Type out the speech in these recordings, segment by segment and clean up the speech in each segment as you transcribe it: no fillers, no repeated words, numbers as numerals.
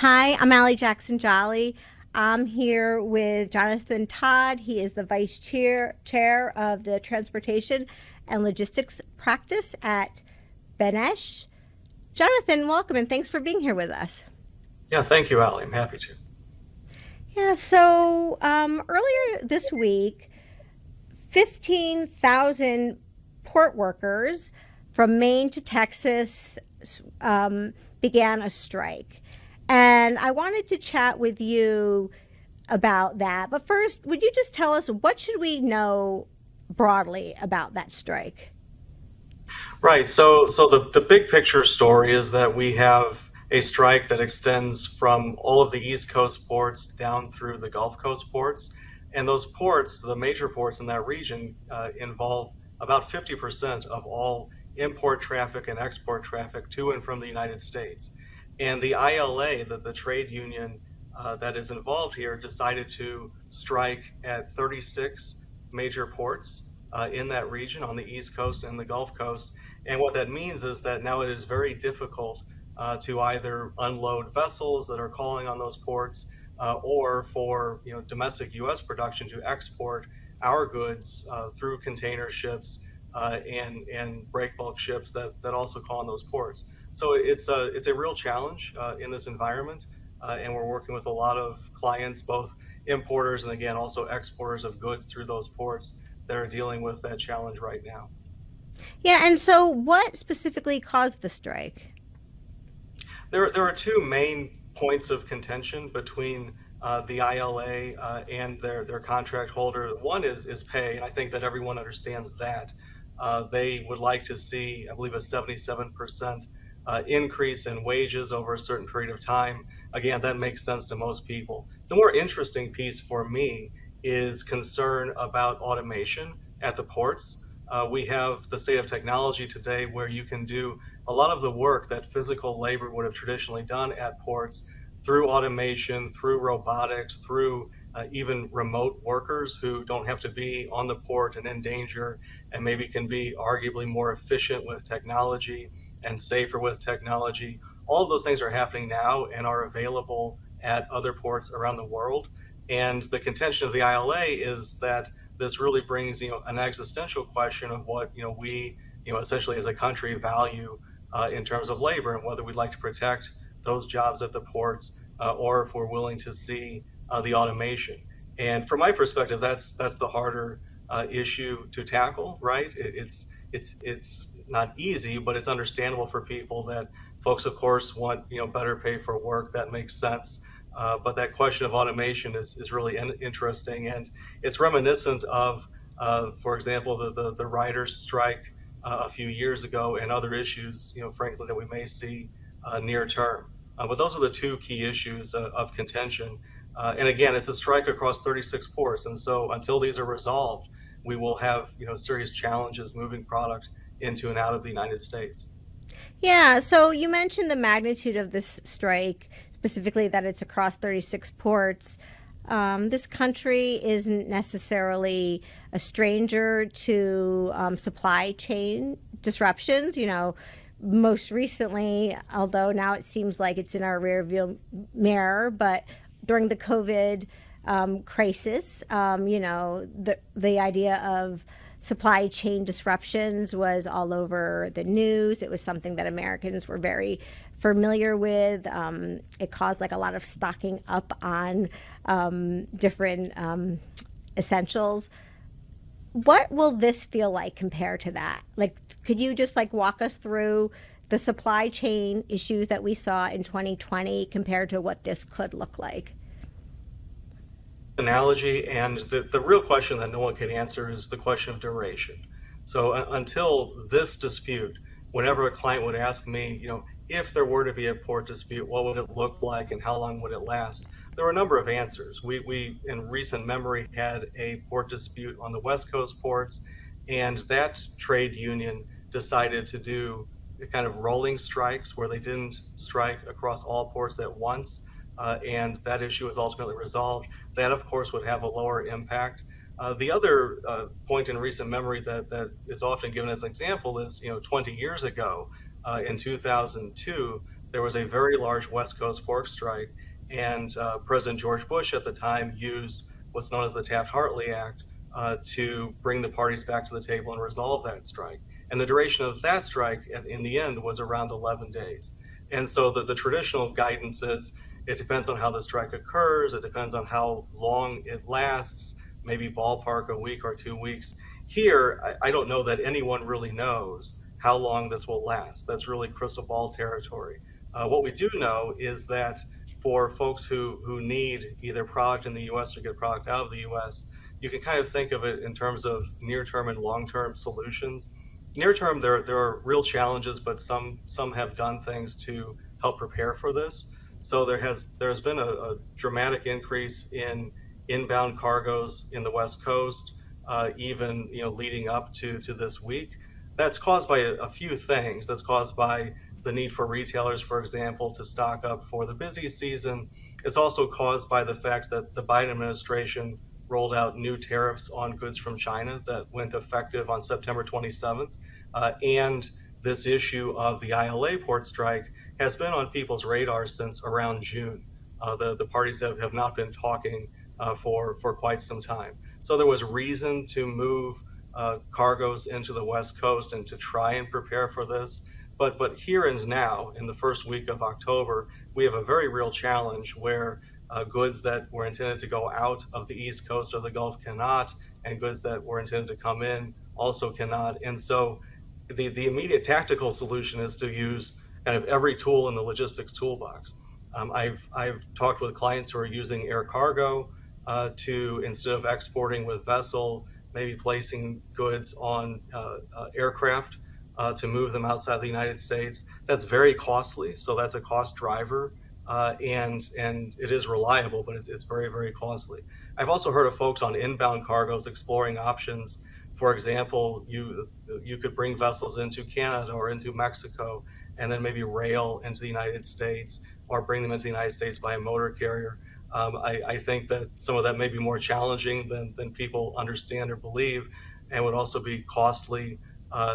Hi, I'm Allie Jackson Jolly. I'm here with Jonathan Todd. He is the vice chair of the Transportation and Logistics Practice at Benesch. Jonathan, welcome and thanks for being here with us. Yeah, thank you, Ali. I'm happy to. Yeah, so earlier this week, 15,000 port workers from Maine to Texas began a strike. And I wanted to chat with you about that. But first, would you just tell us what should we know broadly about that strike? Right. So the big picture story is that we have a strike that extends from all of the East Coast ports down through the Gulf Coast ports. And those ports, the major ports in that region, involve about 50% of all import traffic and export traffic to and from the United States. And the ILA, the trade union that is involved here, decided to strike at 36 major ports in that region on the East Coast and the Gulf Coast. And what that means is that now it is very difficult to either unload vessels that are calling on those ports or for domestic U.S. production to export our goods through container ships and break bulk ships that also call on those ports. So it's a real challenge in this environment, and we're working with a lot of clients, both importers and again also exporters of goods through those ports that are dealing with that challenge right now. Yeah, and so what specifically caused the strike? There are two main points of contention between the ILA and their contract holder. One is pay, and I think that everyone understands that. They would like to see, I believe, a 77% increase in wages over a certain period of time. Again, that makes sense to most people. The more interesting piece for me is concern about automation at the ports. We have the state of technology today where you can do a lot of the work that physical labor would have traditionally done at ports through automation, through robotics, through even remote workers who don't have to be on the port and in danger, and maybe can be arguably more efficient with technology and safer with technology. All of those things are happening now and are available at other ports around the world. And the contention of the ILA is that this really brings an existential question of what we essentially as a country value in terms of labor, and whether we'd like to protect those jobs at the ports or if we're willing to see the automation. And from my perspective, that's the harder issue to tackle. Right? It's not easy, but it's understandable for people that folks, of course, want better pay for work. That makes sense. But that question of automation is really interesting, and it's reminiscent of, for example, the writers' strike a few years ago, and other issues, frankly, that we may see near term. But those are the two key issues of contention. And again, it's a strike across 36 ports, and so until these are resolved, we will have serious challenges moving product into and out of the United States. Yeah, so you mentioned the magnitude of this strike, specifically that it's across 36 ports. This country isn't necessarily a stranger to supply chain disruptions. Most recently, although now it seems like it's in our rearview mirror, but during the COVID crisis, the idea of supply chain disruptions was all over the news. It was something that Americans were very familiar with. It caused like a lot of stocking up on different essentials. What will this feel like compared to that? Like, could you just like walk us through the supply chain issues that we saw in 2020 compared to what this could look like? Analogy, and the real question that no one can answer is the question of duration. So until this dispute, whenever a client would ask me, if there were to be a port dispute, what would it look like and how long would it last? There were a number of answers. We in recent memory had a port dispute on the West Coast ports, and that trade union decided to do kind of rolling strikes where they didn't strike across all ports at once, and that issue was ultimately resolved. That, of course, would have a lower impact. The other point in recent memory that is often given as an example is, 20 years ago, in 2002, there was a very large West Coast pork strike, and President George Bush at the time used what's known as the Taft-Hartley Act to bring the parties back to the table and resolve that strike. And the duration of that strike in the end was around 11 days. And so the traditional guidance is it depends on how the strike occurs, it depends on how long it lasts, maybe ballpark a week or 2 weeks. Here, I don't know that anyone really knows how long this will last. That's really crystal ball territory. What we do know is that for folks who need either product in the US or get product out of the US, you can kind of think of it in terms of near-term and long-term solutions. Near-term, there are real challenges, but some have done things to help prepare for this. So there's been a dramatic increase in inbound cargoes in the West Coast, even leading up to this week. That's caused by a few things. That's caused by the need for retailers, for example, to stock up for the busy season. It's also caused by the fact that the Biden administration rolled out new tariffs on goods from China that went effective on September 27th. And this issue of the ILA port strike has been on people's radar since around June. The parties have not been talking for quite some time. So there was reason to move cargoes into the West Coast and to try and prepare for this. But here and now, in the first week of October, we have a very real challenge where goods that were intended to go out of the East Coast or the Gulf cannot, and goods that were intended to come in also cannot. And so the immediate tactical solution is to use kind of every tool in the logistics toolbox. I've talked with clients who are using air cargo to, instead of exporting with vessel, maybe placing goods on aircraft to move them outside the United States. That's very costly, so that's a cost driver, and it is reliable, but it's very, very costly. I've also heard of folks on inbound cargoes exploring options. For example, you could bring vessels into Canada or into Mexico, and then maybe rail into the United States, or bring them into the United States by a motor carrier. I think that some of that may be more challenging than people understand or believe, and would also be costly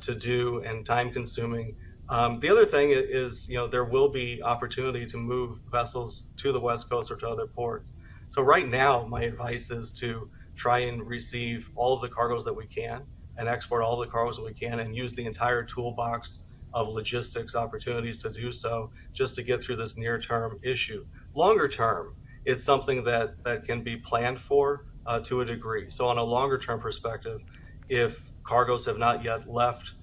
to do and time consuming. The other thing is, there will be opportunity to move vessels to the West Coast or to other ports. So right now, my advice is to try and receive all of the cargoes that we can and export all the cargoes that we can and use the entire toolbox of logistics opportunities to do so, just to get through this near-term issue. Longer term, it's something that can be planned for to a degree. So on a longer-term perspective, if cargoes have not yet left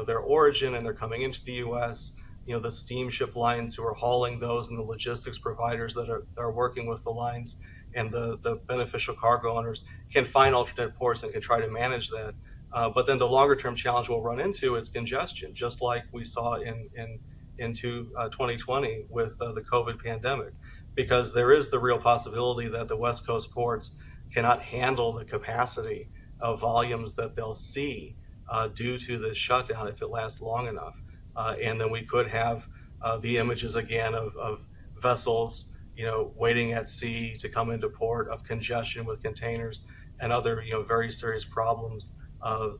their origin and they're coming into the U.S., the steamship lines who are hauling those and the logistics providers that are working with the lines and the beneficial cargo owners can find alternate ports and can try to manage that. But then the longer term challenge we'll run into is congestion, just like we saw into 2020 with the COVID pandemic, because there is the real possibility that the West Coast ports cannot handle the capacity of volumes that they'll see due to this shutdown if it lasts long enough. And then we could have the images again of vessels waiting at sea to come into port, of congestion with containers and other very serious problems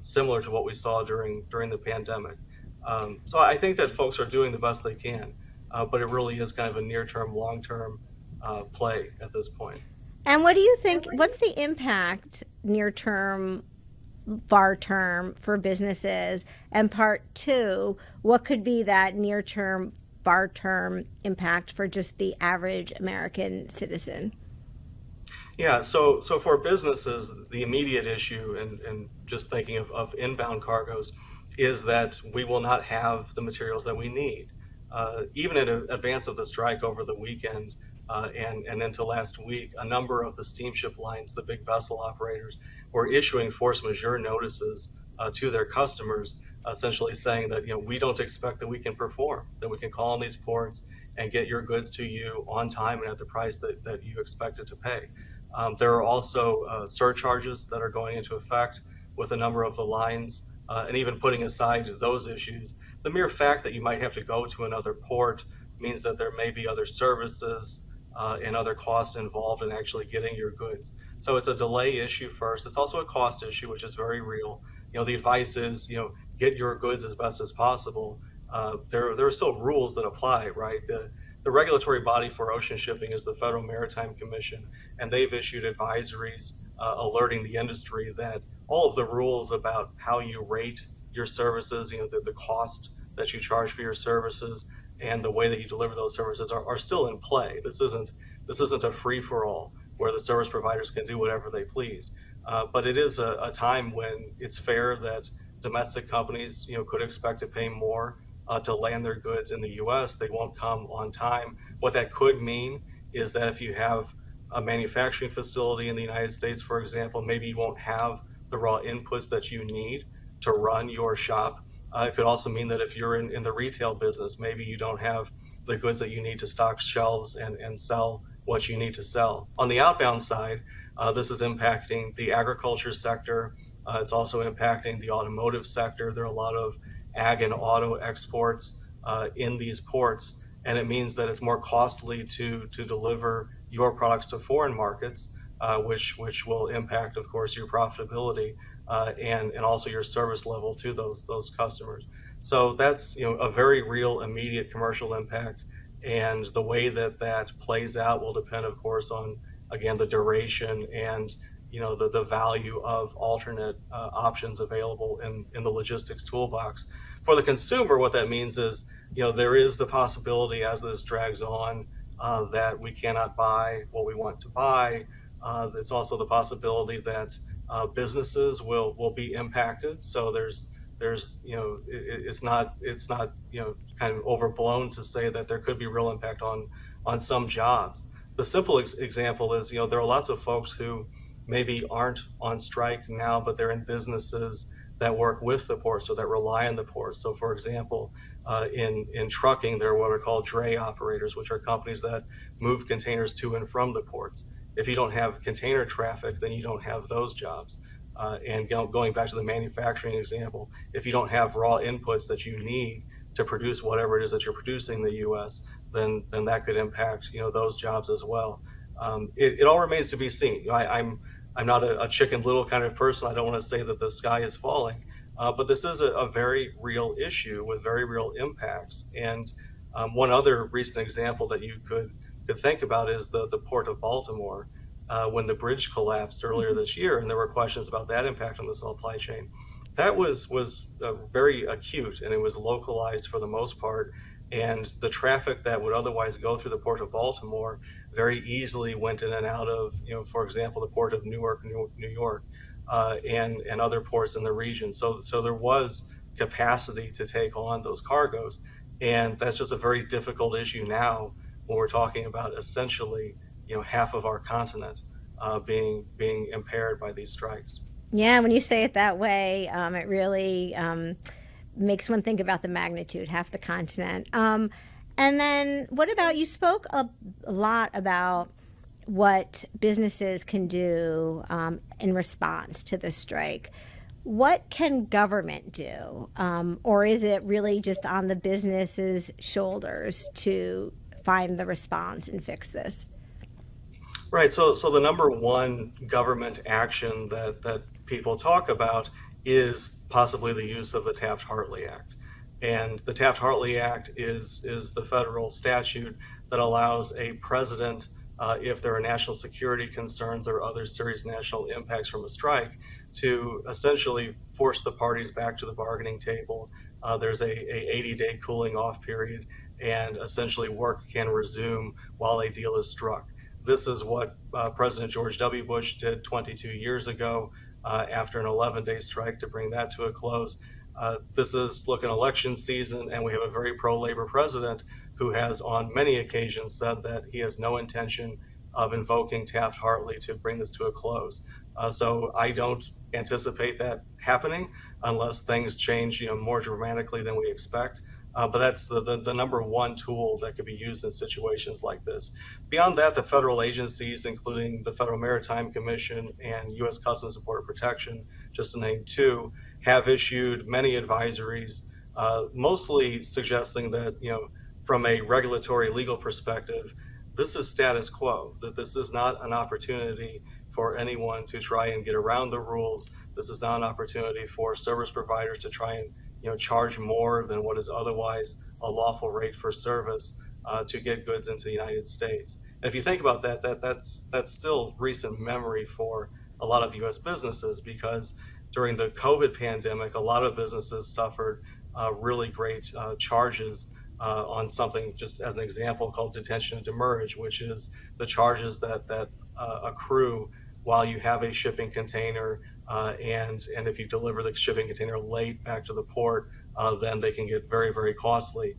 similar to what we saw during the pandemic. So I think that folks are doing the best they can, but it really is kind of a near-term, long-term play at this point. And what do you think, what's the impact near-term, far-term for businesses? And part two, what could be that near-term, far-term impact for just the average American citizen? Yeah, so for businesses, the immediate issue, and just thinking of inbound cargoes, is that we will not have the materials that we need. Even in advance of the strike over the weekend and into last week, a number of the steamship lines, the big vessel operators, were issuing force majeure notices to their customers, essentially saying that we don't expect that we can perform, that we can call on these ports and get your goods to you on time and at the price that you expected to pay. There are also surcharges that are going into effect with a number of the lines, and even putting aside those issues, the mere fact that you might have to go to another port means that there may be other services and other costs involved in actually getting your goods. So it's a delay issue first. It's also a cost issue, which is very real. The advice is, get your goods as best as possible. there are still rules that apply, right? The regulatory body for ocean shipping is the Federal Maritime Commission, and they've issued advisories alerting the industry that all of the rules about how you rate your services, the cost that you charge for your services, and the way that you deliver those services are still in play. This isn't a free for all where the service providers can do whatever they please. But it is a time when it's fair that domestic companies, could expect to pay more to land their goods in the U.S. They won't come on time. What that could mean is that if you have a manufacturing facility in the United States, for example, maybe you won't have the raw inputs that you need to run your shop. It could also mean that if you're in the retail business, maybe you don't have the goods that you need to stock shelves and sell what you need to sell. On the outbound side, this is impacting the agriculture sector. It's also impacting the automotive sector. There are a lot of ag and auto exports in these ports, and it means that it's more costly to deliver your products to foreign markets, which will impact, of course, your profitability and also your service level to those customers. So that's a very real, immediate commercial impact, and the way that plays out will depend, of course, on again the duration and the value of alternate options available in the logistics toolbox. For the consumer, what that means is, there is the possibility as this drags on that we cannot buy what we want to buy. There's also the possibility that businesses will be impacted. So it's not kind of overblown to say that there could be real impact on some jobs. The simple example is, there are lots of folks who maybe aren't on strike now, but they're in businesses that work with the ports or that rely on the ports. So, for example, in trucking, there are what are called dray operators, which are companies that move containers to and from the ports. If you don't have container traffic, then you don't have those jobs. And going back to the manufacturing example, if you don't have raw inputs that you need to produce whatever it is that you're producing in the U.S., then that could impact those jobs as well. It all remains to be seen. I'm not a Chicken Little kind of person. I don't want to say that the sky is falling, but this is a very real issue with very real impacts. And one other recent example that you could think about is the Port of Baltimore. When the bridge collapsed earlier this year, and there were questions about that impact on the supply chain. That was very acute, and it was localized for the most part. And the traffic that would otherwise go through the Port of Baltimore very easily went in and out of, for example, the Port of Newark, New York, and other ports in the region. So there was capacity to take on those cargoes, and that's just a very difficult issue now when we're talking about essentially, half of our continent being impaired by these strikes. Yeah, when you say it that way, it really makes one think about the magnitude, half the continent. And then what about, you spoke a lot about what businesses can do in response to the strike. What can government do? Or is it really just on the business's shoulders to find the response and fix this? Right. So the number one government action that people talk about is possibly the use of the Taft-Hartley Act. And the Taft-Hartley Act is the federal statute that allows a president, if there are national security concerns or other serious national impacts from a strike, to essentially force the parties back to the bargaining table. There's a 80-day cooling off period, and essentially work can resume while a deal is struck. This is what President George W. Bush did 22 years ago after an 11-day strike to bring that to a close. This is an election season, and we have a very pro-labor president who has on many occasions said that he has no intention of invoking Taft-Hartley to bring this to a close. So I don't anticipate that happening unless things change more dramatically than we expect. But that's the number one tool that could be used in situations like this. Beyond that, the federal agencies, including the Federal Maritime Commission and U.S. Customs and Border Protection, just to name two, have issued many advisories, mostly suggesting that, from a regulatory legal perspective, this is status quo, that this is not an opportunity for anyone to try and get around the rules. This is not an opportunity for service providers to try and charge more than what is otherwise a lawful rate for service to get goods into the United States. And if you think about that's still recent memory for a lot of U.S. businesses, because during the COVID pandemic, a lot of businesses suffered really great charges on something, just as an example, called detention and demurrage, which is the charges that accrue while you have a shipping container, and if you deliver the shipping container late back to the port, then they can get very, very costly.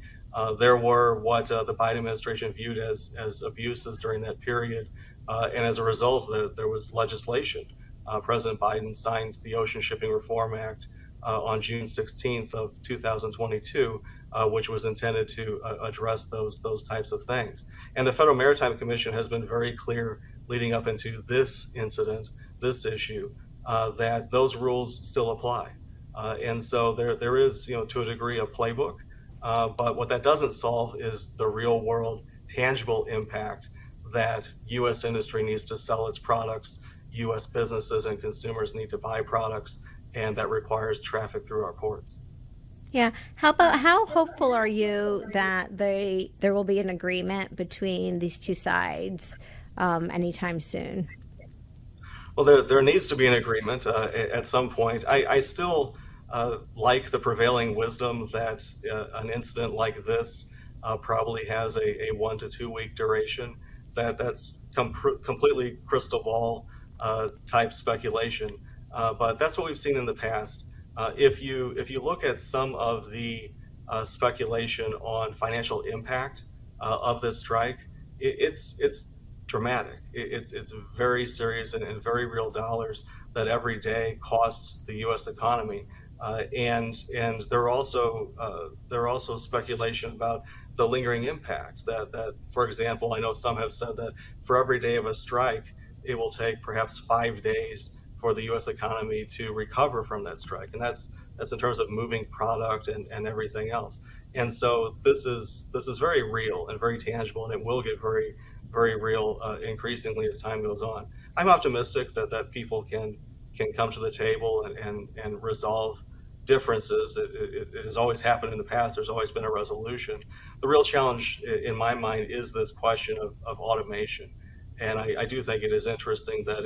There were what the Biden administration viewed as abuses during that period, and as a result, there was legislation. President Biden signed the Ocean Shipping Reform Act on June 16th of 2022, which was intended to address those types of things. And the Federal Maritime Commission has been very clear leading up into this incident, this issue, that those rules still apply. And so there is, to a degree, a playbook. But what that doesn't solve is the real world, tangible impact that U.S. industry needs to sell its products, U.S. businesses and consumers need to buy products, and that requires traffic through our ports. Yeah. How hopeful are you that there will be an agreement between these two sides anytime soon? Well, there needs to be an agreement at some point. I still like the prevailing wisdom that an incident like this probably has a 1 to 2 week duration. That's completely crystal ball type speculation, but that's what we've seen in the past. If you look at some of the speculation on financial impact of this strike, it's dramatic. It's very serious and very real dollars that every day costs the U.S. economy. And there are also speculation about the lingering impact that, for example, I know some have said that for every day of a strike, it will take perhaps 5 days for the U.S. economy to recover from that strike. And that's in terms of moving product and everything else. And so this is very real and very tangible, and it will get very, very real increasingly as time goes on. I'm optimistic that people can come to the table and resolve differences. It has always happened in the past. There's always been a resolution. The real challenge in my mind is this question of automation. And I do think it is interesting that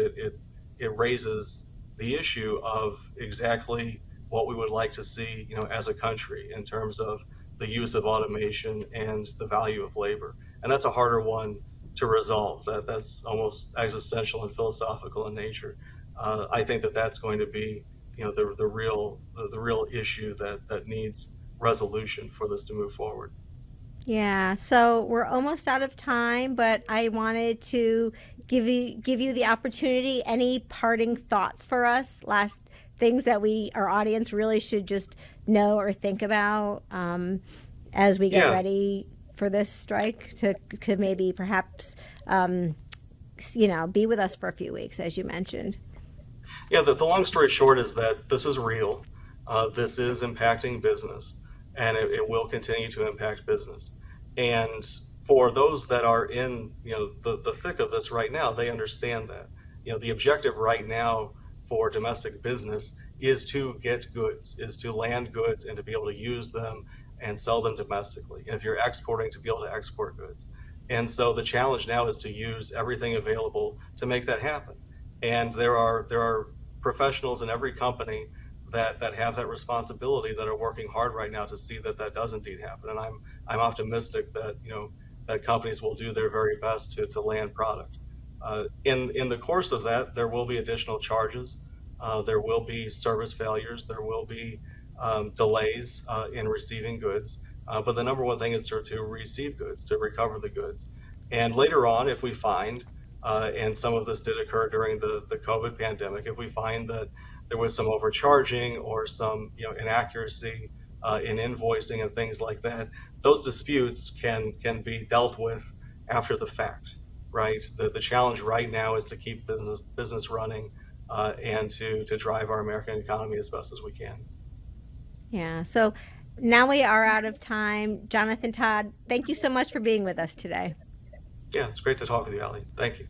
it raises the issue of exactly what we would like to see, as a country in terms of the use of automation and the value of labor. And that's a harder one to resolve. That's almost existential and philosophical in nature. I think that's going to be, the real issue that needs resolution for this to move forward. Yeah, so we're almost out of time, but I wanted to give you the opportunity. Any parting thoughts for us? Last things that our audience really should just know or think about as we get ready for this strike to maybe perhaps be with us for a few weeks, as you mentioned. Yeah, the long story short is that this is real. This is impacting business, and it will continue to impact business. And for those that are in the thick of this right now, they understand that. The objective right now for domestic business is to get goods, is to land goods and to be able to use them and sell them domestically. And if you're exporting, to be able to export goods. And so the challenge now is to use everything available to make that happen. And there are professionals in every company that have that responsibility, that are working hard right now to see that does indeed happen. And I'm optimistic that that companies will do their very best to land product. In the course of that, there will be additional charges. There will be service failures. There will be delays in receiving goods. But the number one thing is to receive goods, to recover the goods. And later on, if we find, and some of this did occur during the COVID pandemic, if we find that there was some overcharging or some inaccuracy in invoicing and things like that, those disputes can be dealt with after the fact, right? The challenge right now is to keep business running and to drive our American economy as best as we can. Yeah, so now we are out of time. Jonathan, Todd, thank you so much for being with us today. Yeah, it's great to talk with you, Ali. Thank you.